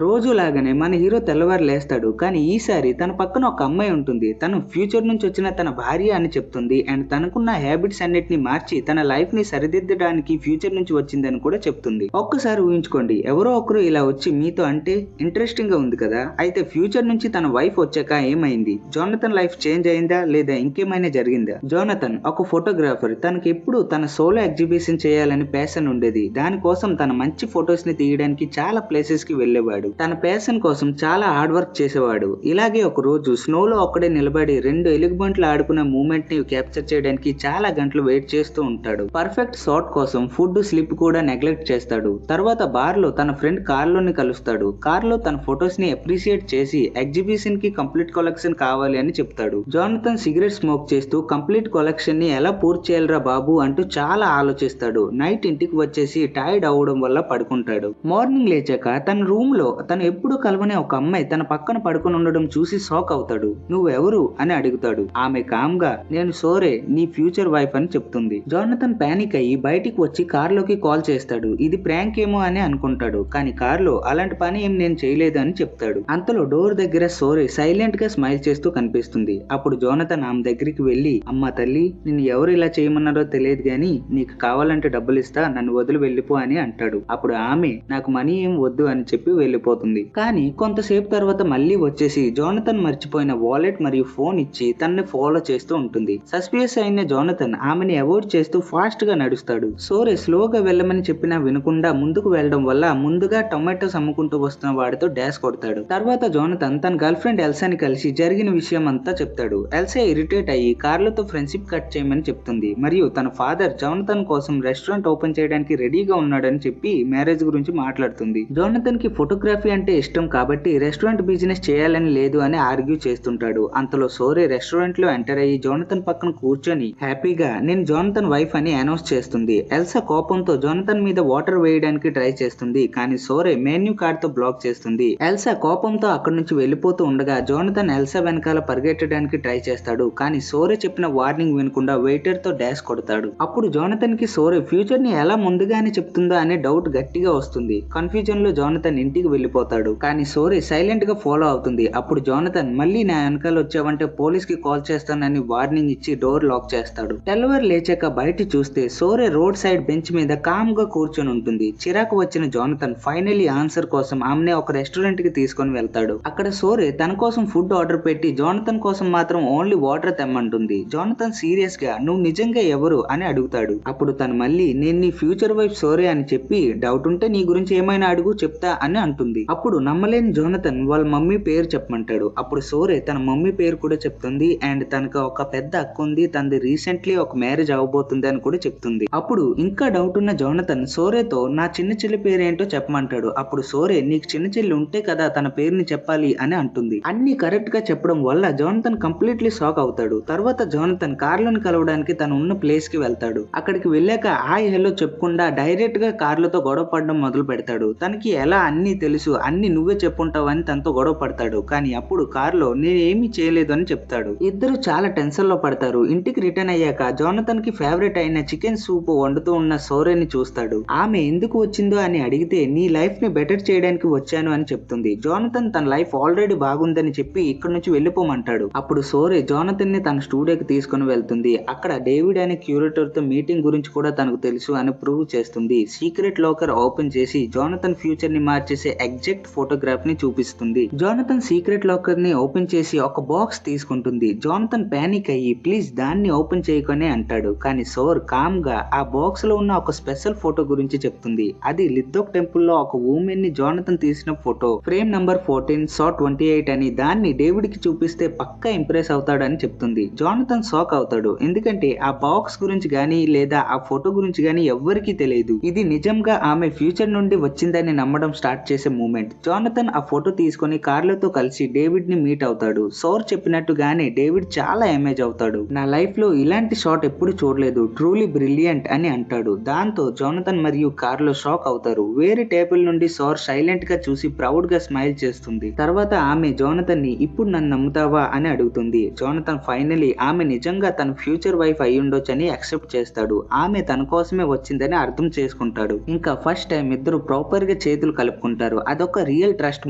రోజులాగానే మన హీరో తెల్లవారు లేస్తాడు. కానీ ఈసారి తన పక్కన ఒక అమ్మాయి ఉంటుంది. తను ఫ్యూచర్ నుంచి వచ్చిన తన భార్య అని చెప్తుంది. అండ్ తనకున్న హ్యాబిట్స్ అన్నిటిని మార్చి తన లైఫ్ ని సరిదిద్దడానికి ఫ్యూచర్ నుంచి వచ్చిందని కూడా చెప్తుంది. ఒక్కసారి ఊహించుకోండి, ఎవరో ఒకరు ఇలా వచ్చి మీతో అంటే ఇంట్రెస్టింగ్ గా ఉంది కదా. అయితే ఫ్యూచర్ నుంచి తన వైఫ్ వచ్చాక ఏమైంది? జోనథన్ లైఫ్ చేంజ్ అయిందా లేదా ఇంకేమైనా జరిగిందా? జోనథన్ ఒక ఫోటోగ్రాఫర్. తనకి ఎప్పుడు తన సోలో ఎగ్జిబిషన్ చేయాలని ప్యాషన్ ఉండేది. దానికోసం తన మంచి ఫొటోస్ ని తీయడానికి చాలా ప్లేసెస్ కి వెళ్ళేవాడు. తన ప్యాషన్ కోసం చాలా హార్డ్ వర్క్ చేసేవాడు. ఇలాగే ఒక రోజు స్నోలో ఒక్కడే నిలబడి 2 ఎలుగుబంట్లు ఆడుకునే మూమెంట్ ని క్యాప్చర్ చేయడానికి చాలా గంటలు వెయిట్ చేస్తూ ఉంటాడు. పర్ఫెక్ట్ షాట్ కోసం ఫుడ్ స్లిప్ కూడా నెగ్లెక్ట్ చేస్తాడు. తర్వాత బార్ లో తన ఫ్రెండ్ కార్లోని కలుస్తాడు. కార్లో తన ఫొటోస్ ని అప్రిషియేట్ చేసి ఎగ్జిబిషన్ కి కంప్లీట్ కలెక్షన్ కావాలి అని చెప్తాడు. జోనథన్ సిగరెట్ స్మోక్ చేస్తూ కంప్లీట్ కలెక్షన్ ని ఎలా పూర్తి చేయాలరా బాబు అంటూ చాలా ఆలోచిస్తాడు. నైట్ ఇంటికి వచ్చేసి టైర్డ్ అవడం వల్ల పడుకుంటాడు. మార్నింగ్ లేచాక తన రూమ్ లో తను ఎప్పుడు కలవనే ఒక అమ్మాయి తన పక్కన పడుకుని ఉండడం చూసి షాక్ అవుతాడు. నువ్వెవరు అని అడుగుతాడు. ఆమె కామ్ గా నేను సోరే, నీ ఫ్యూచర్ వైఫ్ అని చెప్తుంది. జోనథన్ పానిక్ అయ్యి బయటికి వచ్చి కార్లోకి కాల్ చేస్తాడు. ఇది ప్రాంక్ ఏమో అని అనుకుంటాడు. కానీ కార్లో అలాంటి పని ఏం నేను చేయలేదు అని చెప్తాడు. అంతలో డోర్ దగ్గర సోరే సైలెంట్ గా స్మైల్ చేస్తూ కనిపిస్తుంది. అప్పుడు జోనథన్ ఆమె దగ్గరికి వెళ్లి, అమ్మ తల్లి, నిన్ను ఎవరు ఇలా చేయమన్నారో తెలియదు గాని నీకు కావాలంటే డబ్బులు ఇస్తా, నన్ను వదిలి వెళ్ళిపో అని అంటాడు. అప్పుడు ఆమె నాకు మనీ ఏం వద్దు అని చెప్పి వెళ్ళిపోతుంది. కానీ కొంతసేపు తర్వాత మళ్ళీ వచ్చేసి జోనథన్ మర్చిపోయిన వాలెట్ మరియు ఫోన్ ఇచ్చి తనని ఫాలో చేస్తూ ఉంటుంది. సస్పియస్ అయిన జోనథన్ ఆమెని అవాయిడ్ చేస్తూ ఫాస్ట్ గా నడుస్తాడు. సోరే స్లోగా వెళ్ళమని చెప్పినా వినకుండా ముందుకు వెళ్లడం వల్ల ముందుగా టొమాటోస్ అమ్ముకుంటూ వస్తున్న వాడితో డాష్ కొడతాడు. తర్వాత జోనథన్ తన గర్ల్ ఫ్రెండ్ ఎల్సాని కలిసి జరిగిన విషయం అంతా చెప్తాడు. ఎల్సా ఇరిటేట్ అయ్యి కార్లతో ఫ్రెండ్షిప్ కట్ చేయమని చెప్తుంది. మరియు తన ఫాదర్ జోనథన్ కోసం రెస్టారెంట్ ఓపెన్ చేయడానికి రెడీగా ఉన్నాడని చెప్పి మ్యారేజ్ గురించి మాట్లాడుతుంది. జోనథన్ కి ఫోటోగ్రఫీ అంటే ఇష్టం కాబట్టి రెస్టారెంట్ బిజినెస్ చేయాలని లేదు అని ఆర్గ్యూ చేస్తుంటాడు. అంతలో సోరే రెస్టారెంట్ లో ఎంటర్ అయ్యి జోనథన్ పక్కన కూర్చొని హ్యాపీగా నేను జోనథన్ వైఫ్ అని అనౌన్స్ చేస్తుంది. ఎల్సా కోపంతో జోనథన్ మీద వాటర్ వేయడానికి ట్రై చేస్తుంది. కానీ సోరే మెన్యూ కార్డ్ తో బ్లాక్ చేస్తుంది. ఎల్సా కోపంతో అక్కడి నుంచి వెళ్ళిపోతూ ఉండగా జోనథన్ ఎల్సా వెనకాల పరిగెట్టడానికి ట్రై చేస్తాడు. కానీ సోరే చెప్పిన వార్నింగ్ వినకుండా వెయిటర్ తో డాష్ కొడతాడు. అప్పుడు జోనథన్ కి సోరే ఫ్యూచర్ ని ఎలా ముందుగానే చెప్తుందో అనే డౌట్ గట్టిగా వస్తుంది. కన్ఫ్యూజన్ లో జోనథన్ ఇంటికి వెళ్ళిపోతాడు. కానీ సోరీ సైలెంట్ గా ఫాలో అవుతుంది. అప్పుడు జోనథన్ మళ్ళీ నా వెనకాల వచ్చావంటే పోలీస్ కి కాల్ చేస్తానని వార్నింగ్ ఇచ్చి డోర్ లాక్ చేస్తాడు. తెల్లవారు లేచాక బయట చూస్తే సోరే రోడ్ సైడ్ బెంచ్ మీద కామ్ గా కూర్చొని ఉంటుంది. చిరాకు వచ్చిన జోనథన్ ఫైనలీ ఆన్సర్ కోసం ఆమెనే ఒక రెస్టారెంట్ కి తీసుకొని వెళ్తాడు. అక్కడ సోరే తన కోసం ఫుడ్ ఆర్డర్ పెట్టి జోనథన్ కోసం మాత్రం ఓన్లీ వాటర్ తెమ్మంటుంది. జోనథన్ సీరియస్ గా నువ్వు నిజంగా ఎవరు అని అడుగుతాడు. అప్పుడు తను మళ్ళీ నేను నీ ఫ్యూచర్ వైఫ్ సోరే అని చెప్పి డౌట్ ఉంటే నీ గురించి ఏమైనా అడుగు చెప్తా అని అంటుంది. అప్పుడు నమ్మలేని జోనథన్ వాళ్ళ మమ్మీ పేరు చెప్పమంటాడు. అప్పుడు సోరే తన మమ్మీ పేరు కూడా చెప్తుంది. అండ్ తనకు ఒక పెద్ద అక్క ఉంది, తనది రీసెంట్లీ ఒక మ్యారేజ్ అవబోతుంది అని కూడా చెప్తుంది. అప్పుడు ఇంకా డౌట్ ఉన్న జోనథన్ సోరేతో నా చిన్న చెల్లి పేరు ఏంటో చెప్పమంటాడు. అప్పుడు సోరే నీకు చిన్న చెల్లి ఉంటే కదా తన పేరుని చెప్పాలి అని అంటుంది. అన్ని కరెక్ట్ గా చెప్పడం వల్ల జోనథన్ కంప్లీట్లీ షాక్ అవుతాడు. తర్వాత జోనథన్ కార్లోని కలవడానికి తను ఉన్న ప్లేస్ కి వెళ్తాడు. అక్కడికి వెళ్ళాక హాయ్ హెల్లో చెప్పకుండా డైరెక్ట్ గా కార్లతో గొడవ పడడం మొదలు పెడతాడు. తనకి ఎలా అన్ని తెలుసు, అన్ని నువ్వే చెప్పుంటావు అని తనతో గొడవ పడతాడు. కానీ అప్పుడు కార్లో నేనేమీ చేయలేదు అని చెప్తాడు. ఇద్దరు చాలా టెన్షన్ లో పడతారు. ఇంటికి రిటర్న్ అయ్యాక జోనథన్ కి ఫేవరెట్ అయిన చికెన్ సూప్ వండుతూ ఉన్న సోరేని చూస్తాడు. ఆమె ఎందుకు వచ్చిందో అని అడిగితే నీ లైఫ్ ని బెటర్ చేయడానికి వచ్చాను అని చెప్తుంది. జోనథన్ తన లైఫ్ ఆల్రెడీ బాగుందని చెప్పి ఇక్కడ నుంచి వెళ్ళిపోమంటాడు. అప్పుడు సోరే జోనథన్ ని తన స్టూడియోకి తీసుకుని వెళ్తుంది. అక్కడ డేవిడ్ అనే క్యూరేటర్ తో మీటింగ్ గురించి కూడా తనకు తెలుసు అని ప్రూవ్ చేస్తుంది. సీక్రెట్ లాకర్ ఓపెన్ చేసి జోనథన్ ఫ్యూచర్ ని మార్చేసే ఎగ్జాక్ట్ ఫోటోగ్రాఫ్ ని చూపిస్తుంది. జోనథన్ సీక్రెట్ లాకర్ ని ఓపెన్ చేసి ఒక బాక్స్ తీసుకుంటుంది. జోనథన్ పానిక్ అయ్యి ప్లీజ్ దాన్ని ఓపెన్ చేయకనే అంటాడు. కానీ సోర్ కామ్ గా ఆ బాక్స్ లో ఉన్న ఒక స్పెషల్ ఫోటో గురించి చెప్తుంది. అది లిద్దోక్ టెంపుల్ లో ఒక ఉమెన్ ని జోనథన్ తీసిన ఫోటో, ఫ్రేమ్ నంబర్ 14 షాట్ 28 అని. దాన్ని డేవిడ్ కి చూపిస్తే పక్కా ఇంప్రెస్ అవుతాడని చెప్తుంది. జోనథన్ షాక్ అవుతాడు. ఎందుకంటే ఆ బాక్స్ గురించి గానీ లేదా ఆ ఫోటో గురించి గానీ ఎవ్వరికీ తెలియదు. ఇది నిజంగా ఆమె ఫ్యూచర్ నుండి వచ్చిందని నమ్మడం స్టార్ట్ చేసే మూమెంట్. జోనథన్ ఆ ఫోటో తీసుకొని కార్లతో కలిసి డేవిడ్ ని మీట్ అవుతాడు. సోర్ చెప్పినట్టుగానే డేవిడ్ చాలా అమేజ్ అవుతాడు. నా లైఫ్ లో ఇలాంటి షాట్ ఎప్పుడు చూడలేదు, ట్రూలీ బ్రిలియంట్ అని అంటాడు. దాంతో జోనథన్ మరియు కార్లో షాక్ అవుతారు. వేరే టేబుల్ నుండి సోర్ సైలెంట్ గా చూసి ప్రౌడ్ గా స్మైల్ చేస్తుంది. తర్వాత ఆమె జోనథన్ ని ఇప్పుడు నన్ను నమ్ముతావా అని అడుగుతుంది. జోనథన్ ఫైనలీ ఆమె నిజంగా తన ఫ్యూచర్ వైఫ్ అయి ఉండొచ్చని యాక్సెప్ట్ చేస్తాడు. ఆమె తన కోసమే వచ్చిందని అర్థం చేసుకుంటాడు. ఇంకా ఫస్ట్ టైం ఇద్దరు ప్రాపర్ గా చేతులు కలుపుకుంటారు. అదొక real trust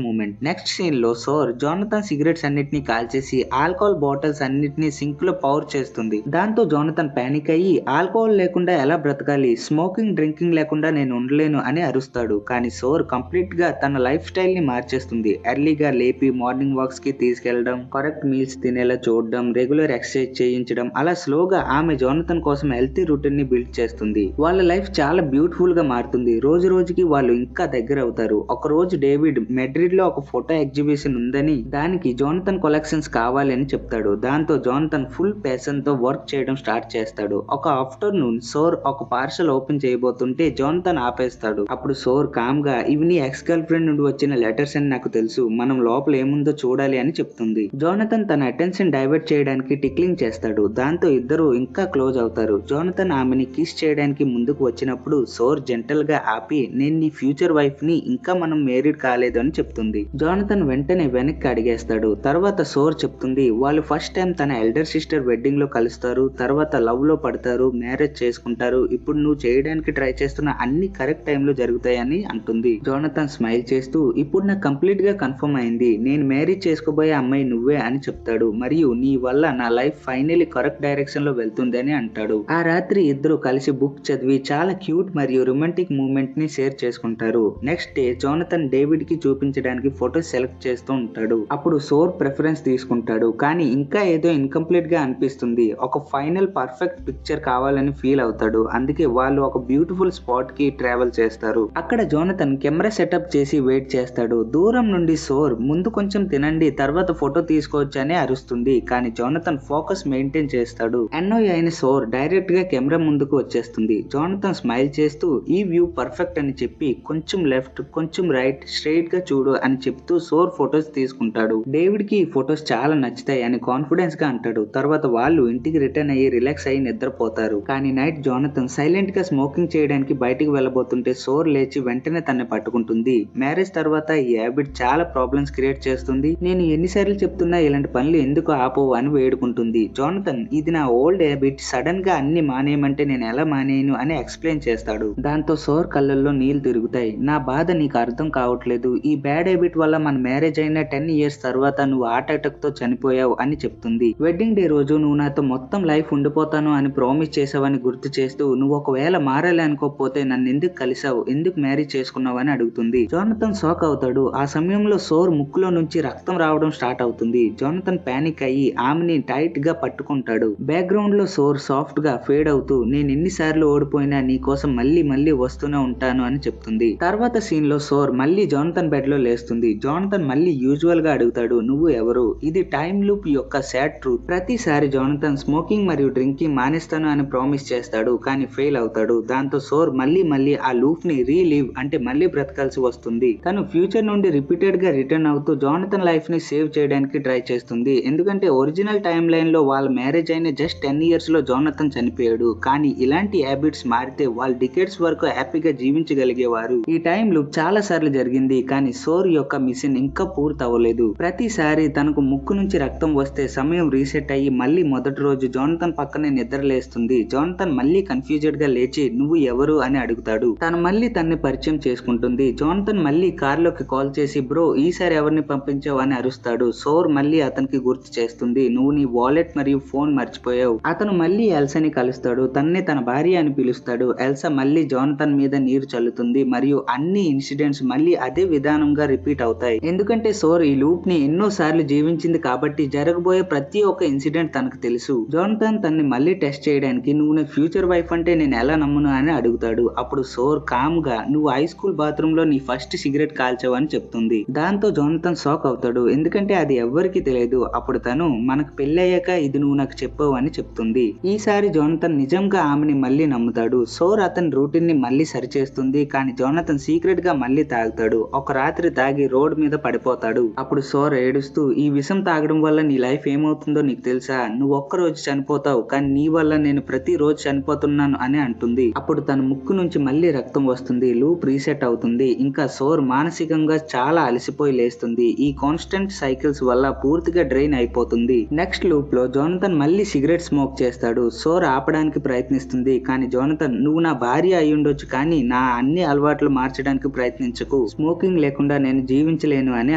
moment. Next scene లో సోర్ జోనథన్ సిగరెట్స్ అన్నిటిని కాల్చేసి ఆల్కహాల్ బాటిల్స్ అన్నిటిని సింక్ లో పౌర్ చేస్తుంది. దాంతో జోనథన్ పానిక్ అయ్యి ఆల్కహాల్ లేకుండా ఎలా బ్రతకాలి, స్మోకింగ్ డ్రింకింగ్ లేకుండా నేను ఉండలేను అని అరుస్తాడు. కానీ సోర్ కంప్లీట్ గా తన లైఫ్ స్టైల్ ని మార్చేస్తుంది. ఎర్లీగా లేపి మార్నింగ్ వాక్స్ కి తీసుకెళ్లడం, కరెక్ట్ మీల్స్ తినేలా చూడడం, రెగ్యులర్ ఎక్సర్సైజ్ చేయించడం, అలా స్లోగా ఆమె జోనథన్ కోసం హెల్తీ రూటీన్ ని బిల్డ్ చేస్తుంది. వాళ్ళ లైఫ్ చాలా బ్యూటిఫుల్ గా మారుతుంది. రోజు రోజుకి వాళ్ళు ఇంకా దగ్గర అవుతారు. ఒక రోజు డేవిడ్ మెడ్రిడ్ లో ఒక ఫోటో ఎగ్జిబిషన్ ఉందని, దానికి జోనథన్ కలెక్షన్స్ కావాలి అని చెప్తాడు. దాంతో జోనథన్ ఫుల్ ప్యాషన్ తో వర్క్ చేయడం స్టార్ట్ చేస్తాడు. ఒక ఆఫ్టర్నూన్ సోర్ ఒక పార్సల్ ఓపెన్ చేయబోతుంటే జోనథన్ ఆపేస్తాడు. అప్పుడు సోర్ కామ్ గా ఇవి నీ ఎక్స్ గర్ల్ ఫ్రెండ్ నుండి వచ్చిన లెటర్స్ అని నాకు తెలుసు, మనం లోపల ఏముందో చూడాలి అని చెప్తుంది. జోనథన్ తన అటెన్షన్ డైవర్ట్ చేయడానికి టిక్లింగ్ చేస్తాడు. దాంతో ఇద్దరు ఇంకా క్లోజ్ అవుతారు. జోనథన్ ఆమెని కిస్ చేయడానికి ముందుకు వచ్చినప్పుడు సోర్ జెంటల్ గా ఆపి నేను నీ ఫ్యూచర్ వైఫ్ ని, ఇంకా మనం మ్యారీడ్ కాలేదు అని చెప్తుంది. జోనథన్ వెంటనే వెనక్కి అడిగేస్తాడు. తర్వాత సోర్ చెప్తుంది వాళ్ళు ఫస్ట్ టైం తన ఎల్డర్ సిస్టర్ వెడ్డింగ్ లో కలుస్తారు, తర్వాత లవ్ లో పడతారు, మ్యారేజ్ చేసుకుంటారు. ఇప్పుడు నువ్వు చేయడానికి ట్రై చేస్తున్న అన్ని కరెక్ట్ టైం లో జరుగుతాయని అంటుంది. జోనథన్ స్మైల్ చేస్తూ ఇప్పుడు నాకు కంప్లీట్ గా కన్ఫర్మ్ అయింది, నేను మ్యారేజ్ చేసుకోబోయే అమ్మాయి నువ్వే అని చెప్తాడు. మరియు నీ వల్ల నా లైఫ్ ఫైనలీ కరెక్ట్ డైరెక్షన్ లో వెళ్తుంది అని అంటాడు. ఆ రాత్రి ఇద్దరు కలిసి బుక్ చదివి చాలా క్యూట్ మరియు రొమాంటిక్ మూమెంట్ ని షేర్ చేసుకుంటారు. నెక్స్ట్ డే జోనథన్ డేవిడ్ కి చూపించడానికి ఫోటో సెలెక్ట్ చేస్తూ ఉంటాడు. అప్పుడు సోర్ ప్రిఫరెన్స్ తీసుకుంటాడు. కానీ ఇంకా ఏదో ఇన్కంప్లీట్ గా అనిపిస్తుంది. ఒక ఫైనల్ పర్ఫెక్ట్ పిక్చర్ కావాలని ఫీల్ అవుతాడు. అందుకే వాళ్ళు ఒక బ్యూటిఫుల్ స్పాట్ కి ట్రావెల్ చేస్తారు. అక్కడ జోనథన్ కెమెరా సెటప్ చేసి వెయిట్ చేస్తాడు. దూరం నుండి సోర్ ముందు కొంచెం తినండి తర్వాత ఫోటో తీసుకోవచ్చు అని అరుస్తుంది. కానీ జోనథన్ ఫోకస్ మెయింటైన్ చేస్తాడు. అన్నోయ్ అయిన సోర్ డైరెక్ట్ గా కెమెరా ముందుకు వచ్చేస్తుంది. జోనథన్ స్మైల్ చేస్తూ ఈ వ్యూ పర్ఫెక్ట్ అని చెప్పి కొంచెం లెఫ్ట్ కొంచెం రైట్ స్ట్రైట్ గా చూడు అని చెప్తూ సోర్ ఫొటోస్ తీసుకుంటాడు. డేవిడ్ కి ఈ ఫొటోస్ చాలా నచ్చుతాయి అని కాన్ఫిడెన్స్ గా అంటాడు. తర్వాత వాళ్ళు ఇంటికి రిటర్న్ అయ్యి రిలాక్స్ అయ్యి నిద్రపోతారు. కానీ నైట్ జోనథన్ సైలెంట్ గా స్మోకింగ్ చేయడానికి బయటికి వెళ్ళబోతుంటే సోర్ లేచి వెంటనే తన్ని పట్టుకుంటుంది. మ్యారేజ్ తర్వాత ఈ హ్యాబిట్ చాలా ప్రాబ్లమ్స్ క్రియేట్ చేస్తుంది, నేను ఎన్నిసార్లు చెప్తున్నా ఇలాంటి పనులు ఎందుకు ఆపవు అని వేడుకుంటుంది. జోనథన్ ఇది నా ఓల్డ్ హ్యాబిట్, సడన్ గా అన్ని మానేయమంటే నేను ఎలా మానేయను అని ఎక్స్ప్లెయిన్ చేస్తాడు. దాంతో సోర్ కళ్ళల్లో నీళ్లు తిరుగుతాయి. నా బాధ నీకు అర్థం కావట్లేదు, ఈ బ్యాడ్ హ్యాబిట్ వల్ల మన మ్యారేజ్ అయిన 10 years తర్వాత నువ్వు హార్ట్ అటాక్ తో చనిపోయావు అని చెప్తుంది. వెడ్డింగ్ డే రోజు నువ్వు నాతో మొత్తం లైఫ్ ఉండిపోతాను అని ప్రామిస్ చేసావని గుర్తు చేస్తూ నువ్వు ఒకవేళ మారాలి అనుకోకపోతే నన్ను ఎందుకు కలిసావు, ఎందుకు మ్యారేజ్ చేసుకున్నావు అని అడుగుతుంది. జోనథన్ షాక్ అవుతాడు. ఆ సమయంలో సోర్ ముక్కులో నుంచి రక్తం రావడం స్టార్ట్ అవుతుంది. జోనథన్ పానిక్ అయ్యి ఆమెని టైట్ గా పట్టుకుంటాడు. బ్యాక్గ్రౌండ్ లో సోర్ సాఫ్ట్ గా ఫేడ్ అవుతూ నేను ఎన్నిసార్లు ఓడిపోయినా నీ కోసం మళ్ళీ మళ్ళీ వస్తూనే ఉంటాను అని చెప్తుంది. తర్వాత సీన్ లో సోర్ మళ్ళీ జోనథన్ బెడ్ లో లేస్తుంది. జోనథన్ మళ్ళీ యూజువల్ గా అడుగుతాడు నువ్వు ఎవరు. ఇది టైమ్ లూప్ యొక్క సాడ్ ట్రూత్. ప్రతిసారి జోనథన్ స్మోకింగ్ మరియు డ్రింకింగ్ మానేస్తాను అని ప్రామిస్ చేస్తాడు కానీ ఫెయిల్ అవుతాడు. దాంతో సోర్ మళ్ళీ ఆ లూప్ ని రీలివ్ అంటే మళ్ళీ బ్రతకాల్సి వస్తుంది. తను ఫ్యూచర్ నుండి రిపీటెడ్ గా రిటర్న్ అవుతూ జోనథన్ లైఫ్ ని సేవ్ చేయడానికి ట్రై చేస్తుంది. ఎందుకంటే ఒరిజినల్ టైమ్ లైన్ లో వాళ్ళ మ్యారేజ్ అయిన జస్ట్ 10 years లో జోనథన్ చనిపోయాడు. కానీ ఇలాంటి హ్యాబిట్స్ మారితే వాళ్ళు డికేడ్స్ వరకు హ్యాపీగా జీవించగలిగేవారు. ఈ టైం లూప్ చాలా సార్లు జరిగింది కానీ సోర్ యొక్క మిషన్ ఇంకా పూర్తి అవ్వలేదు. ప్రతిసారి తనకు ముక్కు నుంచి రక్తం వస్తే సమయం రీసెట్ అయ్యి మళ్ళీ మొదటి రోజు జోనథన్ పక్కనే నిద్రలేస్తుంది. జోనథన్ మళ్ళీ కన్ఫ్యూజ్డ్ గా లేచి నువ్వు ఎవరు అని అడుగుతాడు. తను మళ్ళీ తన్ని పరిచయం చేసుకుంటుంది. జోనథన్ మళ్ళీ కార్ లోకి కాల్ చేసి బ్రో ఈసారి ఎవరిని పంపించావు అని అరుస్తాడు. సోర్ మళ్ళీ అతనికి గుర్తు చేస్తుంది నువ్వు నీ వాలెట్ మరియు ఫోన్ మర్చిపోయావు. అతను మళ్ళీ ఎల్సాని కలుస్తాడు. తన్నే తన భార్య అని పిలుస్తాడు. ఎల్సా మళ్ళీ జోనథన్ మీద నీరు చల్లుతుంది మరియు అన్ని ఇన్సిడెంట్స్ మళ్ళీ అదే విధానంగా రిపీట్ అవుతాయి. ఎందుకంటే సోర్ ఈ లూప్ ని ఎన్నో సార్లు జీవించింది కాబట్టి జరగబోయే ప్రతి ఒక్క ఇన్సిడెంట్ తనకు తెలుసు. జోనథన్ తన్ని మళ్ళీ టెస్ట్ చేయడానికి నువ్వు నీ ఫ్యూచర్ వైఫ్ అంటే నేను ఎలా నమ్మును అని అడుగుతాడు. అప్పుడు సోర్ కామ్ గా నువ్వు హై స్కూల్ బాత్రూమ్ లో నీ ఫస్ట్ సిగరెట్ కాల్చావు అని చెప్తుంది. దాంతో జోనథన్ షాక్ అవుతాడు. ఎందుకంటే అది ఎవ్వరికి తెలియదు. అప్పుడు తను మనకు పెళ్ళయ్యాక ఇది నువ్వు నాకు చెప్పావు అని చెప్తుంది. ఈసారి జోనథన్ నిజంగా ఆమెని మళ్ళీ నమ్ముతాడు. సోర్ అతని రూటీన్ ని మళ్ళీ సరిచేస్తుంది. కానీ జోనథన్ సీక్రెట్ గా మళ్ళీ తాగుతాడు. ఒక రాత్రి తాగి రోడ్ మీద పడిపోతాడు. అప్పుడు సోర్ ఏడుస్తూ ఈ విషం తాగడం వల్ల నీ లైఫ్ ఏమవుతుందో నీకు తెలుసా, నువ్వు ఒక్క రోజు చనిపోతావు కానీ నీ వల్ల నేను ప్రతి రోజు చనిపోతున్నాను అని అంటుంది. అప్పుడు తన ముక్కు నుంచి మళ్ళీ రక్తం వస్తుంది. లూప్ రీసెట్ అవుతుంది. ఇంకా సోర్ మానసికంగా చాలా అలసిపోయి లేస్తుంది. ఈ కాన్స్టెంట్ సైకిల్స్ వల్ల పూర్తిగా డ్రైన్ అయిపోతుంది. నెక్స్ట్ లూప్ లో జోనథన్ మళ్ళీ సిగరెట్ స్మోక్ చేస్తాడు. సోర్ ఆపడానికి ప్రయత్నిస్తుంది. కానీ జోనథన్ నువ్వు నా భార్య అయి ఉండొచ్చు కానీ నా అన్ని అలవాట్లు మార్చడానికి ప్రయత్నించకు, స్మోకింగ్ లేకుండా నేను జీవించలేను అని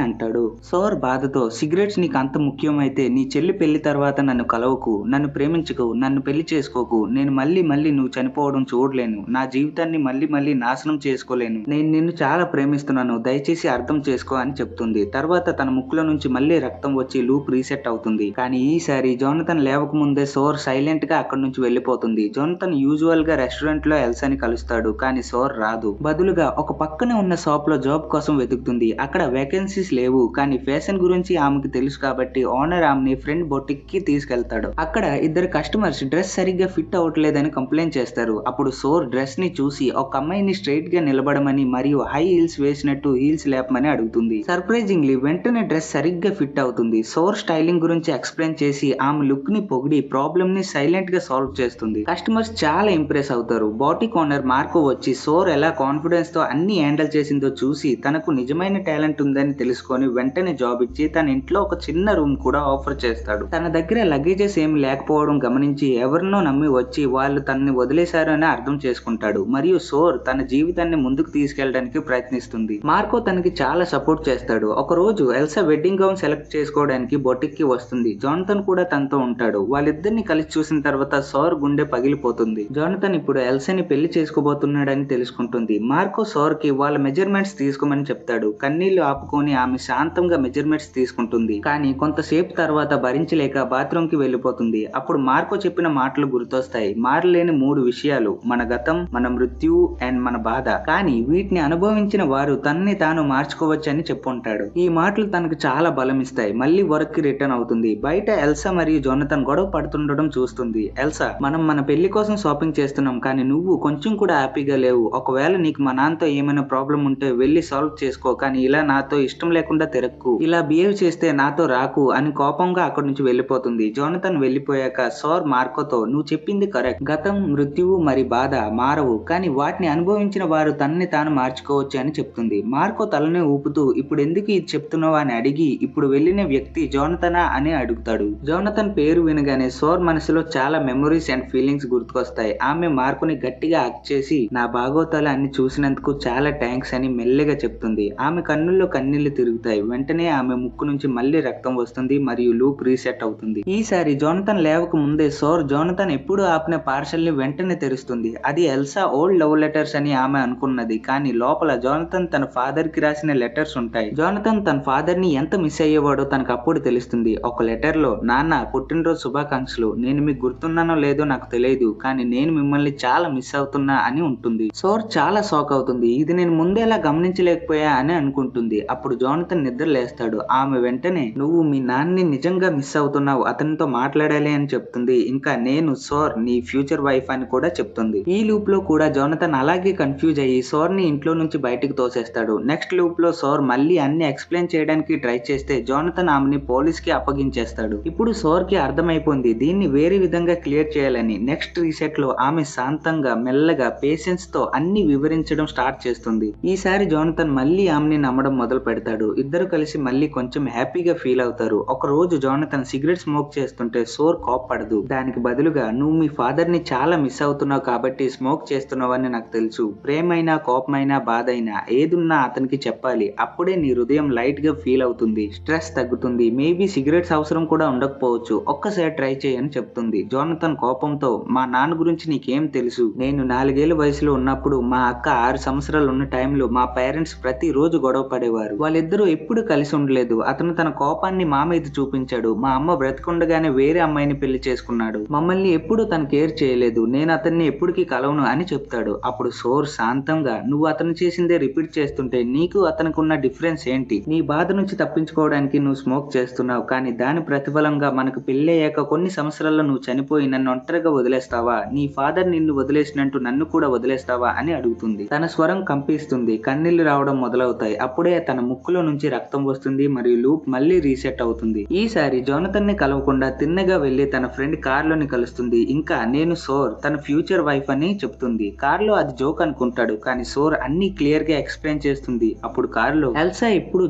అంటాడు. సోర్ బాధతో సిగరెట్స్ నీకు అంత ముఖ్యమైతే నీ చెల్లి పెళ్లి తర్వాత నన్ను కలవకు, నన్ను ప్రేమించకు, నన్ను పెళ్లి చేసుకోకు, నేను మళ్ళీ నువ్వు చనిపోవడం చూడలేను, నా జీవితాన్ని మళ్ళీ నాశనం చేసుకోలేను, నేను నిన్ను చాలా ప్రేమిస్తున్నాను, దయచేసి అర్థం చేసుకో అని చెప్తుంది. తర్వాత తన ముక్కులో నుంచి మళ్ళీ రక్తం వచ్చి లూప్ రీసెట్ అవుతుంది. కానీ ఈసారి జోనథన్ లేవక ముందే సోర్ సైలెంట్ గా అక్కడి నుంచి వెళ్లిపోతుంది. జోనథన్ యూజువల్ గా రెస్టారెంట్ లో ఎల్సాని కలుస్తాడు, కానీ సోర్ రాదు. బదులుగా ఒక పక్కనే ఉన్న షాప్ లో జాబ్ కోసం వెతుకుతుంది. అక్కడ వేకెన్సీస్ లేవు, కానీ ఫ్యాషన్ గురించి ఆమెకి తెలుసు కాబట్టి ఓనర్ ఆమెని ఫ్రెండ్ బొటిక్ కి తీసుకెళ్తాడు. అక్కడ ఇద్దరు కస్టమర్స్ డ్రెస్ సరిగ్గా ఫిట్ అవ్వట్లేదని కంప్లైంట్ చేస్తారు. అప్పుడు సోర్ డ్రెస్ ని చూసి ఒక అమ్మాయిని స్ట్రైట్ గా నిలబడమని మరియు హై హీల్స్ వేసినట్టు హీల్స్ లేపమని అడుగుతుంది. సర్ప్రైజింగ్లీ వెంటనే డ్రెస్ సరిగ్గా ఫిట్ అవుతుంది. సోర్ స్టైలింగ్ గురించి ఎక్స్ప్లెయిన్ చేసి ఆమె లుక్ ని పొగిడి ప్రాబ్లమ్ ని సైలెంట్ గా సాల్వ్ చేస్తుంది. కస్టమర్స్ చాలా ఇంప్రెస్ అవుతారు. బాటిక్ ఓనర్ మార్కో వచ్చి సోర్ ఎలా కాన్ఫిడెన్స్ తో అన్ని హ్యాండిల్ చేసిందో చూసి తనకు నిజమైన టాలెంట్ ఉందని తెలుసుకొని వెంటనే జాబ్ ఇచ్చి తన ఇంట్లో ఒక చిన్న రూమ్ కూడా ఆఫర్ చేస్తాడు. తన దగ్గర లగేజెస్ ఏమి లేకపోవడం గమనించి ఎవరినో నమ్మి వచ్చి వాళ్ళు తనని వదిలేశారు అని అర్థం చేసుకుంటాడు. మరియు సోర్ తన జీవితాన్ని ముందుకు తీసుకెళ్లడానికి ప్రయత్నిస్తుంది. మార్కో తనకి చాలా సపోర్ట్ చేస్తాడు. ఒక రోజు ఎల్సా వెడ్డింగ్ గౌన్ సెలెక్ట్ చేసుకోవడానికి బొటిక్ కి వస్తుంది. జోనథన్ కూడా తనతో ఉంటాడు. వాళ్ళిద్దరిని కలిసి చూసిన తర్వాత సోర్ గుండె పగిలిపోతుంది. జోనథన్ ఇప్పుడు ఎల్సాని పెళ్లి చేసుకోబోతున్నాడని తెలుసుకుంటుంది. మార్కో సోర్ కి వాళ్ళ మెజర్మెంట్స్ తీసుకోమని చెప్తాడు. కన్నీళ్లు ఆపుకొని ఆమె శాంతంగా మెజర్మెంట్స్ తీసుకుంటుంది. కానీ కొంతసేపు తర్వాత భరించలేక బాత్రూమ్ కి వెళ్లిపోతుంది. అప్పుడు మార్కో చెప్పిన మాటలు గుర్తొస్తాయి. మారలేని 3 విషయాలు, మన గతం, మన మృత్యువు అండ్ మన బాధ. కానీ వీటిని అనుభవించిన వారు తనని తాను మార్చుకోవచ్చని చెప్పుంటాడు. ఈ మాటలు తనకు చాలా బలం ఇస్తాయి. మళ్ళీ వర్క్ కి రిటర్న్ అవుతుంది. బయట ఎల్సా మరియు జోనథన్ గొడవ పడుతుండడం చూస్తుంది. ఎల్సా, మనం మన పెళ్లి కోసం షాపింగ్ చేస్తున్నాం, కానీ నువ్వు కొంచెం కూడా హ్యాపీగా లేవు. ఒకవేళ నీకు మా నాన్నతో ఏమైనా ప్రాబ్లం ఉంటే వెళ్ళి సాల్వ్ చేసుకో, కానీ ఇలా నాతో ఇష్టం లేకుండా తిరక్కు, ఇలా బిహేవ్ చేస్తే నాతో రాకు అని కోపంగా అక్కడి నుంచి వెళ్లిపోతుంది. జోనథన్ వెళ్లిపోయాక సోర్ మార్కోతో, నువ్వు చెప్పింది కరెక్ట్, గతం, మృత్యువు మరి బాధ మారవు, కానీ వాటిని అనుభవించిన వారు తనని తాను మార్చుకోవచ్చు అని చెప్తుంది. మార్కో తలనే ఊపుతూ, ఇప్పుడు ఎందుకు ఇది చెప్తున్నావు అని అడిగి, ఇప్పుడు వెళ్లిన వ్యక్తి జోనథనా అని అడుగుతాడు. జోనథన్ పేరు వినగానే సోర్ మనసులో చాలా మెమరీస్ అండ్ ఫీలింగ్స్ గుర్తుకొస్తాయి. ఆమె మార్కోని గట్టిగా హగ్ చేసి, నా బాగోతాలు అన్ని చూసినందుకు చాలా థ్యాంక్స్ అని మెల్లగా చెప్తుంది. ఆమె కన్నుల్లో కన్నీళ్లు తిరుగుతాయి. వెంటనే ఆమె ముక్కు నుంచి మళ్ళీ రక్తం వస్తుంది మరియు లూప్ రీసెట్ అవుతుంది. ఈసారి జోనథన్ లేవక ముందే సోర్ జోనథన్ ఎప్పుడు ఆపిన పార్సల్ ని వెంటనే తెరుస్తుంది. అది ఎల్సా ఓల్డ్ లవ్ లెటర్స్ అని ఆమె అనుకున్నది, కానీ లోపల జోనథన్ తన ఫాదర్ కి రాసిన లెటర్స్ ఉంటాయి. జోనథన్ తన ఫాదర్ ని ఎంత మిస్ అయ్యేవాడో తనకు అప్పుడు తెలుస్తుంది. ఒక లెటర్ లో, నాన్న పుట్టినరోజు శుభాకాంక్షలు, నేను మీకు గుర్తున్నానో లేదో నాకు తెలియదు, కానీ నేను మిమ్మల్ని చాలా మిస్ అవుతున్నా అని ఉంటుంది. సోర్ చాలా షాక్ అవుతుంది. ఇది నేను ముందేలా గమనించలేకపోయా అని అనుకుంటుంది. అప్పుడు జోనథన్ నిద్ర లేస్తాడు. ఆమె వెంటనే, నువ్వు మీ నాన్నని నిజంగా మిస్ అవుతున్నావు, అతనితో మాట్లాడాలి అని చెప్తుంది. ఇంకా నేను సోర్ నీ ఫ్యూచర్ వైఫ్ అని కూడా చెప్తుంది. ఈ లూప్ లో కూడా జోనథన్ అలాగే కన్ఫ్యూజ్ అయ్యి సోర్ ని ఇంట్లో నుంచి బయటికి తోసేస్తాడు. నెక్స్ట్ లూప్ లో సోర్ మళ్ళీ అన్ని ఎక్స్ప్లెయిన్ చేయడానికి ట్రై చేస్తే జోనథన్ ఆమెని పోలీస్ కి అప్పగించేస్తాడు. ఇప్పుడు సోర్ కి అర్థమైపోయింది దీన్ని వేరే విధంగా క్లియర్ చేయాలని. నెక్స్ట్ రీసెట్ లో ఆమె శాంతంగా మెల్లగా పేషెన్స్ తో అన్ని వివరించడం స్టార్ట్ చేస్తుంది. ఈసారి జోనథన్ మళ్ళీ ఆమెని నమ్మడం మొదలు పెడతాడు. ఇద్దరు కలిసి మళ్ళీ కొంచెం హ్యాపీగా ఫీల్ అవుతారు. ఒక రోజు జోనథన్ సిగరెట్ స్మోక్ చేస్తుంటే సోర్ కోప్పడదు. దానికి బదులుగా, నువ్వు మీ ఫాదర్ ని చాలా మిస్ అవుతున్నావు కాబట్టి స్మోక్ చేస్తున్నావు అని నాకు తెలుసు. ప్రేమైనా, కోపమైనా, బాధ అయినా ఏదున్నా అతనికి చెప్పాలి. అప్పుడే నీ హృదయం లైట్ గా ఫీల్ అవుతుంది, స్ట్రెస్ తగ్గుతుంది. మేబీ సిగరెట్స్ అవసరం కూడా ఉండకపోవచ్చు, ఒక్కసారి ట్రై చేయని చెప్తుంది. జోనథన్ కోపంతో, మా నాన్న గురించి నీకేం తెలుసు? నేను 4 ఏళ్ల వయసులో ఉన్నప్పుడు మా అక్క 6 సంవత్సరాలు ఉన్న టైంలో మా పేరెంట్స్ ప్రతి రోజు గొడవ పడేవారు. వాళ్ళిద్దరూ ఎప్పుడు కలిసి ఉండలేదు. అతను తన కోపాన్ని మా మీద చూపించాడు. మా అమ్మ బ్రతికుండగానే వేరే అమ్మాయిని పెళ్లి చేసుకున్నాడు. మమ్మల్ని ఎప్పుడు తను కేర్ చేయలేదు. నేను అతన్ని ఎప్పటికీ కలవను అని చెప్తాడు. అప్పుడు సోర్ శాంతంగా, నువ్వు అతను చేసిందే రిపీట్ చేస్తుంటే నీకు అతనికి ఉన్న డిఫరెన్స్ ఏంటి? నీ బాధ నుంచి తప్పించుకోవడానికి నువ్వు స్మోక్ చేస్తున్నావు, కానీ దాని ప్రతిఫలంగా మనకు పెళ్ళయ్యాక కొన్ని సంవత్సరాల్లో నువ్వు చనిపోయి నన్ను ఒంటరిగా వదిలేస్తావా? నీ ఫాదర్ నిన్ను వదిలేసినట్టు నన్ను కూడా వదిలేస్తావా అని అడుగుతుంది. తన స్వరం కంపిస్తుంది. కన్నీళ్లు రావడం మొదలవుతాయి. అప్పుడే తన ముక్కులో నుంచి రక్తం వస్తుంది మరియు లూప్ మళ్ళీ రీసెట్ అవుతుంది. ఈసారి జోనథన్ ని కలవకుండా తిన్నగా వెళ్లి తన ఫ్రెండ్ కార్లోని కలుస్తుంది. ఇంకా నేను సోర్ తన ఫ్యూచర్ వైఫ్ అని చెప్తుంది. కార్లో అది జోక్ అనుకుంటాడు, కానీ సోర్ అన్ని క్లియర్ గా ఎక్స్ప్లెయిన్ చేస్తుంది. అప్పుడు కార్లో, ఎల్సా ఎప్పుడు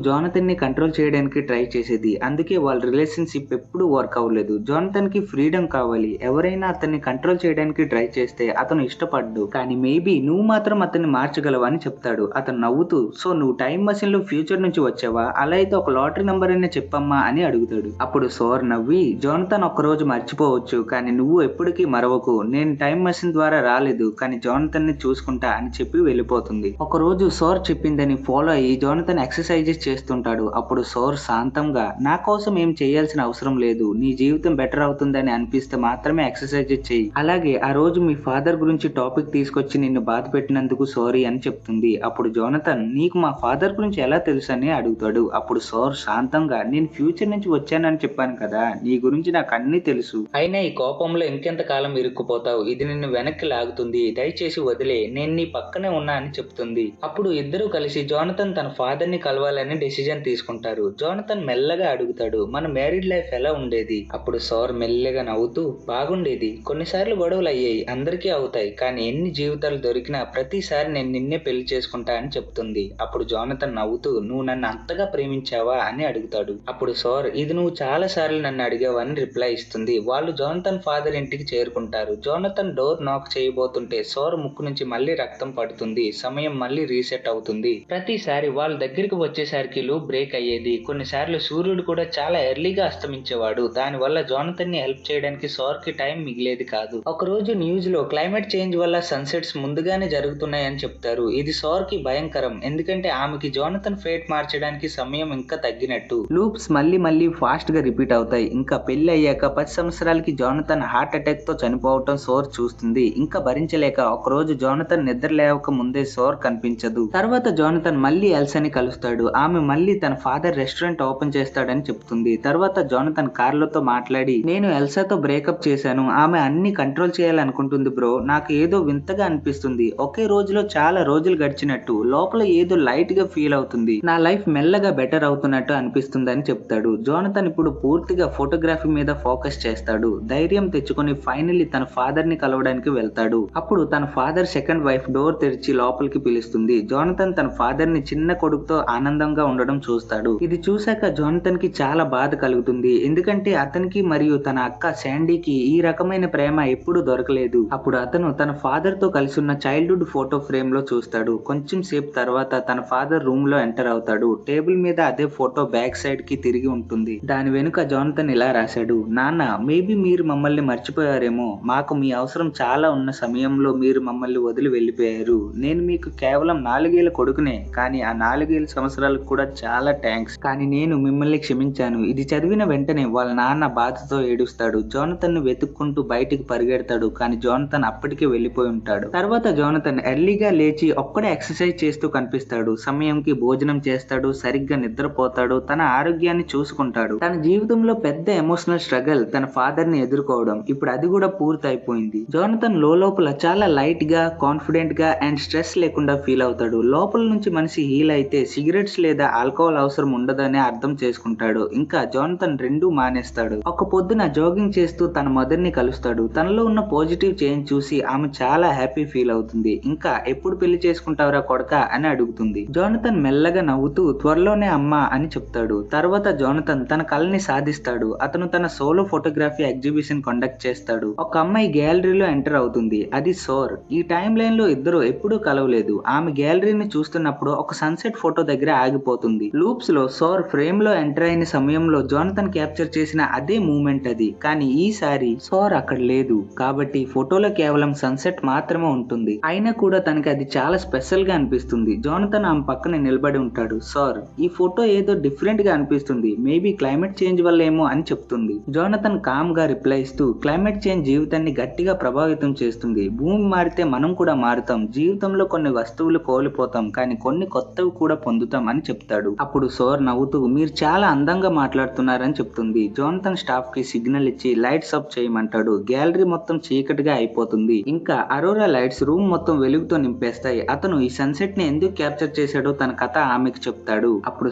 జోనథన్ ని కంట్రోల్ చేయడానికి ట్రై చేసేది, అందుకే వాళ్ళ రిలేషన్షిప్ ఎప్పుడు వర్క్ అవ్వలేదు. జోనథన్ కి ఫ్రీడమ్ కావాలి. ఎవరైనా అతన్ని కంట్రోల్ చేయడానికి ట్రై చేస్తే అతను ఇష్టపడ్డు, కానీ మేబీ నువ్వు మాత్రం అతన్ని మార్చగలవు అని చెప్తాడు. అతను నవ్వుతూ, సో నువ్వు టైం మషిన్ లో ఫ్యూచర్ నుంచి వచ్చావా, అలా అయితే ఒక లాటరీ నంబర్ అయినా చెప్పమ్మా అని అడుగుతాడు. అప్పుడు సోర్ నవ్వి, జోనథన్ ఒక్కరోజు మర్చిపోవచ్చు కానీ నువ్వు ఎప్పటికీ మరవకు, నేను టైం మషిన్ ద్వారా రాలేదు కానీ జోనథన్ ని చూసుకుంటా అని చెప్పి వెళ్ళిపోతుంది. ఒక రోజు సోర్ చెప్పిందని ఫాలో అయ్యి జోనథన్ ఎక్సర్సైజెస్ చేస్తుంటాడు. అప్పుడు సోర్ శాంతంగా, నా కోసం ఏం చేయాల్సిన అవసరం లేదు, నీ జీవితం బెటర్ అవుతుందని అనిపిస్తే మాత్రమే ఎక్సర్సైజెస్ చెయ్యి, అలాగే ఆ రోజు మీ ఫాదర్ గురించి టాపిక్ తీసుకొచ్చి నిన్ను బాధ పెట్టినందుకు సారీ అని చెప్తుంది. అప్పుడు జోనథన్, నీకు మా ఫాదర్ గురించి ఎలా తెలుసు అని అడుగుతాడు. అప్పుడు సోర్ శాంతంగా, నేను ఫ్యూచర్ నుంచి వచ్చానని చెప్పాను కదా, నీ గురించి నాకు అన్ని తెలుసు, అయినా ఈ కోపంలో ఇంకెంత కాలం ఇరుక్కుపోతావు, ఇది నిన్ను వెనక్కి లాగుతుంది, దయచేసి వదిలే, నేను నీ పక్కనే ఉన్నా అని చెప్తుంది. అప్పుడు ఇద్దరు కలిసి జోనథన్ తన ఫాదర్ ని కలవాలని డెసిజన్ తీసుకుంటారు. జోనథన్ మెల్లగా అడుగుతాడు, మన మ్యారీడ్ లైఫ్ ఎలా ఉండేది? అప్పుడు సోర్ మెల్లగా నవ్వుతూ, బాగుండేది, కొన్నిసార్లు గొడవలు అయ్యాయి, అందరికీ అవుతాయి, కానీ ఎన్ని జీవితాలు దొరికినా ప్రతిసారి నేను నిన్నే పెళ్లి చేసుకుంటా అని చెప్తుంది. అప్పుడు జోనథన్ నవ్వుతూ, నువ్వు నన్ను అంతగా ప్రేమించావా అని అడుగుతాడు. అప్పుడు సోర్, ఇది నువ్వు చాలా సార్లు నన్ను అడిగావని రిప్లై ఇస్తుంది. వాళ్ళు జోనథన్ ఫాదర్ ఇంటికి చేరుకుంటారు. జోనథన్ డోర్ నాక్ చేయబోతుంటే సోర్ ముక్కు నుంచి మళ్ళీ రక్తం పడుతుంది. సమయం మళ్ళీ రీసెట్ అవుతుంది. ప్రతిసారి వాళ్ళ దగ్గరికి వచ్చేసరికి లూప్ బ్రేక్ అయ్యేది. కొన్నిసార్లు సూర్యుడు కూడా చాలా ఎర్లీగా అస్తమించేవాడు. దాని వల్ల జోనథన్ ని హెల్ప్ చేయడానికి సోర్ కి టైం మిగిలేది కాదు. ఒక రోజు న్యూస్ లో క్లైమేట్ చేంజ్ వల్ల సన్సెట్స్ ముందుగానే జరుగుతున్నాయని చెప్తారు. ఇది సోర్ కి భయంకరం, ఎందుకంటే ఆమెకి జోనథన్ ఫేట్ మార్చడానికి సమయం ఇంకా తగ్గినట్టు. లూప్స్ మళ్ళీ మళ్ళీ ఫాస్ట్ గా రిపీట్ అవుతాయి. ఇంకా పెళ్లి అయ్యాక 10 సంవత్సరాలకి జోనథన్ హార్ట్ అటాక్ తో చనిపోవటం సోర్ చూస్తుంది. ఇంకా భరించలేక ఒకరోజు జోనథన్ నిద్ర లేవక ముందే సోర్ కనిపించదు. తర్వాత జోనథన్ మళ్ళీ ఎల్సాని కలుస్తాడు. ఆమె మళ్ళీ తన ఫాదర్ రెస్టారెంట్ ఓపెన్ చేస్తాడని చెప్తుంది. తర్వాత జోనథన్ కార్లతో మాట్లాడి, నేను ఎల్సాతో బ్రేకప్ చేశాను, ఆమె అన్ని కంట్రోల్ చేయాలనుకుంటుంది బ్రో, నాకు ఏదో వింతగా అనిపిస్తుంది, ఒకే రోజులో చాలా రోజులు గడిచినట్టు, లోపల ఏదో లైట్ గా ఫీల్ అవుతుంది, నా లైఫ్ మెల్లగా బెటర్ అవుతున్నట్టు అనిపిస్తుంది అని చెప్తాడు. జోనథన్ ఇప్పుడు పూర్తిగా ఫోటోగ్రఫీ మీద ఫోకస్ చేస్తాడు. ధైర్యం తెచ్చుకొని ఫైనల్లీ తన ఫాదర్ ని కలవడానికి వెళ్తాడు. అప్పుడు తన ఫాదర్ సెకండ్ వైఫ్ డోర్ తెరిచి లోపలికి పిలుస్తుంది. జోనథన్ తన ఫాదర్ ని చిన్న కొడుకుతో ఆనందంగా ఉండడం చూస్తాడు. ఇది చూశాక జోనథన్ కి చాలా బాధ కలుగుతుంది, ఎందుకంటే అతనికి మరియు తన అక్క శాండీకి ఈ రకమైన ప్రేమ ఎప్పుడూ దొరకలేదు. అప్పుడు అతను తన ఫాదర్ తో కలిసి ఉన్న చైల్డ్హుడ్ ఫోటో ఫ్రేమ్ లో చూస్తాడు. కొంచెం సేపు తర్వాత తన ఫాదర్ రూమ్ లో ఎంటర్ అవుతాడు. టేబుల్ మీద అదే ఫోటో బ్యాక్ సైడ్ కి తిరిగి ఉంటుంది. దాని వెనుక జోనథన్ ఇలా రాశాడు, నాన్న, మేబీ మీరు మమ్మల్ని మర్చిపోయారేమో, మాకు మీ అవసరం చాలా ఉన్న సమయంలో మీరు మమ్మల్ని వదిలి వెళ్ళిపోయారు, నేను మీకు కేవలం 4 ఏళ్ల కొడుకునే, కానీ ఆ 4 ఏళ్ల సంవత్సరాలకు కూడా చాలా థ్యాంక్స్, కానీ నేను మిమ్మల్ని క్షమించాను. ఇది చదివిన వెంటనే వాళ్ళ నాన్న బాధతో ఏడుస్తాడు. జోనథన్ ను వెతుక్కుంటూ బయటికి పరిగెడతాడు, కానీ జోనథన్ అప్పటికే వెళ్ళిపోయి ఉంటాడు. తర్వాత జోనథన్ ఎర్లీగా లేచి ఒక్కడే ఎక్సర్సైజ్ చేస్తూ కనిపిస్తాడు. సమయంకి భోజనం చేస్తాడు, సరిగ్గా నిద్రపోతాడు, తన ఆరోగ్యాన్ని చూసుకుంటాడు. తన జీవితంలో పెద్ద ఎమోషనల్ స్ట్రగల్ తన ఫాదర్ ని ఎదుర్కోవడం ఇప్పుడు అది కూడా పూర్తి అయిపోయింది. జోనథన్ లోపల చాలా లైట్ గా, కాన్ఫిడెంట్ గా అండ్ స్ట్రెస్ లేకుండా ఫీల్ అవుతాడు. లోపల నుంచి మనిషి హీల్ అయితే సిగరెట్స్ లేదా ఆల్కహాల్ అవసరం ఉండదని అర్థం చేసుకుంటాడు. ఇంకా జోనథన్ రెండూ మానేస్తాడు. ఒక పొద్దున జాగింగ్ చేస్తూ తన మదర్ ని కలుస్తాడు. తనలో ఉన్న పాజిటివ్ చేంజ్ చూసి ఆమె చాలా హ్యాపీ ఫీల్ అవుతుంది. ఇంకా ఎప్పుడు పెళ్లి చేసుకుంటావురా కొడక అని అడుగుతుంది. జోనథన్ మెల్లగా నవ్వుతూ త్వరలోనే అమ్మా అని చెప్తాడు. తర్వాత జోనథన్ తన కళని సాధిస్తాడు. అతను తన సోలో ఫోటోగ్రఫీ ఎగ్జిబిషన్ కండక్ట్ చేస్తాడు. ఒక అమ్మాయి గ్యాలరీలో ఎంటర్ అవుతుంది, అది సోర్. ఈ టైం లైన్ లో ఇద్దరు ఎప్పుడూ కలవలేదు. ఆమె గ్యాలరీని చూస్తున్నప్పుడు ఒక సన్సెట్ ఫోటో దగ్గర ఆగిపోతుంది. లూప్స్ లో సోర్ ఫ్రేమ్ లో ఎంటర్ అయిన సమయంలో జోనథన్ క్యాప్చర్ చేసిన అదే మూమెంట్ అది, కానీ ఈసారి సోర్ అక్కడ లేదు. కాబట్టి ఫోటోలో కేవలం సన్సెట్ మాత్రమే ఉంటుంది. అయినా కూడా తనకి అది చాలా స్పెషల్ గా అనిపిస్తుంది. జోనథన్ ఆమె పక్కన నిలబడి ఉంటాడు. సోర్, ఈ ఫోటో ఏదో డిఫరెంట్ గా అనిపిస్తుంది, మేబీ క్లైమేట్ చేంజ్ వల్ల ఏమో అని చెప్తుంది. జోనథన్ కామ్ గా రిప్లై ఇస్తూ, క్లైమేట్ చేంజ్ జీవితాన్ని గట్టిగా ప్రభావితం చేస్తుంది, భూమి మారితే మనం కూడా మారుతాం, జీవితంలో కొన్ని వస్తువులు కోల్పోతాం కానీ కొన్ని కొత్తవి కూడా పొందుతాం అని చెప్తాడు. అప్పుడు సోర్ నవ్వుతూ, మీరు చాలా అందంగా మాట్లాడుతున్నారని చెప్తుంది. జోనథన్ స్టాఫ్ కి సిగ్నల్ ఇచ్చి లైట్స్ ఆఫ్ చేయమంటాడు. గ్యాలరీ మొత్తం చీకటిగా అయిపోతుంది. ఇంకా అరోరా లైట్స్ రూమ్ మొత్తం వెలుగుతో నింపేస్తాయి. అతను ఈ సన్సెట్ ని ఎందుకు క్యాప్చర్ చేశాడో తన కథ ఆమెకు చెప్తాడు. అప్పుడు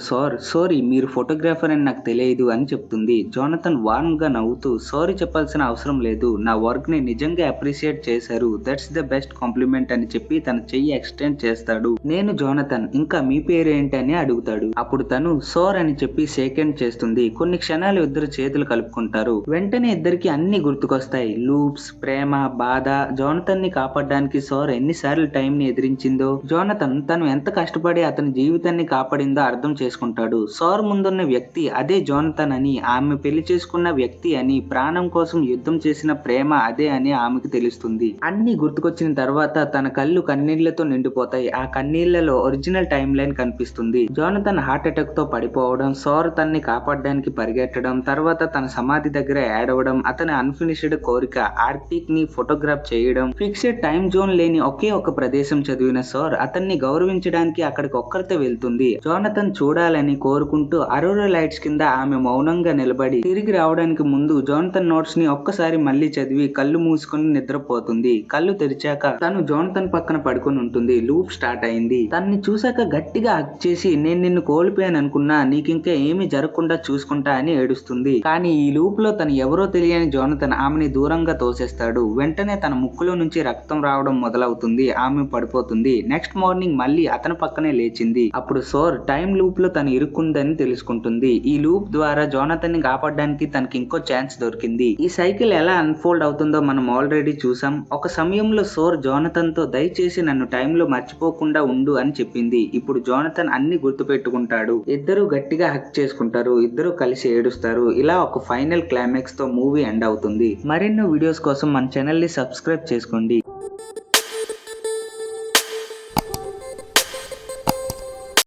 సారీ మీరు ఫోటోగ్రాఫర్ అని నాకు తెలియదు అని చెప్తుంది. జోనథన్ వార్మ్ గా నవ్వుతూ, సారీ చెప్పాల్సిన అవసరం లేదు, నా వర్క్ ని నిజంగా అప్రిషియేట్ చేశారు, దట్స్ ద బెస్ట్ కాంప్లిమెంట్ అని చెప్పి తన చెయ్యి ఎక్స్టెండ్ చేస్తాడు. నేను జోనథన్, ఇంకా మీ పేరు ఏంటి అని అడుగుతాడు. అప్పుడు తను సోర్ అని చెప్పి సెకండ్ చేస్తుంది. కొన్ని క్షణాలు ఇద్దరు చేతులు కలుపుకుంటారు. వెంటనే ఇద్దరికి అన్ని గుర్తుకొస్తాయి. లూప్స్, ప్రేమ, బాధ, జోనథన్ ని కాపాడడానికి సోర్ ఎన్నిసార్లు టైం ని ఎదిరించిందో. జోనథన్ తను ఎంత కష్టపడి అతని జీవితాన్ని కాపాడిందో అర్థం చేసుకుంటాడు. సోర్ ముందున్న వ్యక్తి అదే జోనథన్ అని, ఆమె పెళ్లి చేసుకున్న వ్యక్తి అని, ప్రాణం కోసం యుద్ధం చేసిన ప్రేమ అదే అని ఆమెకు తెలుస్తుంది. అన్ని గుర్తుకొచ్చిన తర్వాత తన కళ్ళు కన్నీళ్లతో నిండిపోతాయి. ఆ కన్నీళ్లలో ఒరిజినల్ టైం లైన్ కనిపిస్తుంది. జోనథన్ హార్ట్ అటాక్ తో పడిపోవడం, సోర్ తన్ని కాపాడడానికి పరిగెట్టడం, తర్వాత తన సమాధి దగ్గర ఏడవడం, అతని అన్ఫినిష్డ్ కోరిక ఆర్టిక్ ని ఫోటోగ్రాఫ్ చేయడం, ఫిక్స్డ్ టైం జోన్ లేని ఒకే ఒక ప్రదేశం చదివిన సోర్ అతన్ని గౌరవించడానికి అక్కడికి ఒక్కరితో వెళ్తుంది. జోనథన్ చూడాలని కోరుకుంటూ అరోరా లైట్స్ కింద ఆమె మౌనంగా నిలబడి తిరిగి రావడానికి ముందు జోనథన్ నోట్స్ ని ఒక్కసారి మళ్ళీ చదివి కళ్ళు మూసుకుని నిద్రపోతుంది. కళ్ళు తెరిచాక తను జోనథన్ పక్కన పడుకొని ఉంటుంది. లూప్ స్టార్ట్ అయింది. తనని చూసాక గట్టిగా హగ్ చేసి, నేను నిన్ను కోల్పోయాను అనుకున్నా, నీకింకా ఏమీ జరగకుండా చూసుకుంటా అని ఏడుస్తుంది. కానీ ఈ లూప్ లో తను ఎవరో తెలియని జోనథన్ ఆమెని దూరంగా తోసేస్తాడు. వెంటనే తన ముక్కులో నుంచి రక్తం రావడం మొదలవుతుంది. ఆమె పడిపోతుంది. నెక్స్ట్ మార్నింగ్ మళ్ళీ అతని పక్కనే లేచింది. అప్పుడు సోర్ టైం లూప్ లో తను ఇరుక్కుందని తెలుసుకుంటుంది. ఈ లూప్ ద్వారా జోనథన్ ని కాపాడడానికి తనకి ఇంకో ఛాన్స్ దొరికింది. ఈ సైకిల్ ఎలా అన్ఫోల్డ్ అవుతుందో మనం ఆల్రెడీ చూసాం. ఒక సమయంలో సోర్ జోనథన్ తో దయచేసి నన్ను టైం లో మర్చిపోకుండా ఉండు అని చెప్పింది. ఇప్పుడు జోనథన్ అన్ని గుర్తు పెట్టుకుంటాడు. ఇద్దరు గట్టిగా హక్ చేసుకుంటారు. ఇద్దరు కలిసి ఏడుస్తారు. ఇలా ఒక ఫైనల్ క్లైమాక్స్ తో మూవీ ఎండ్ అవుతుంది. మరెన్నో వీడియోస్ కోసం మన ఛానల్ ని సబ్స్క్రైబ్ చేసుకోండి.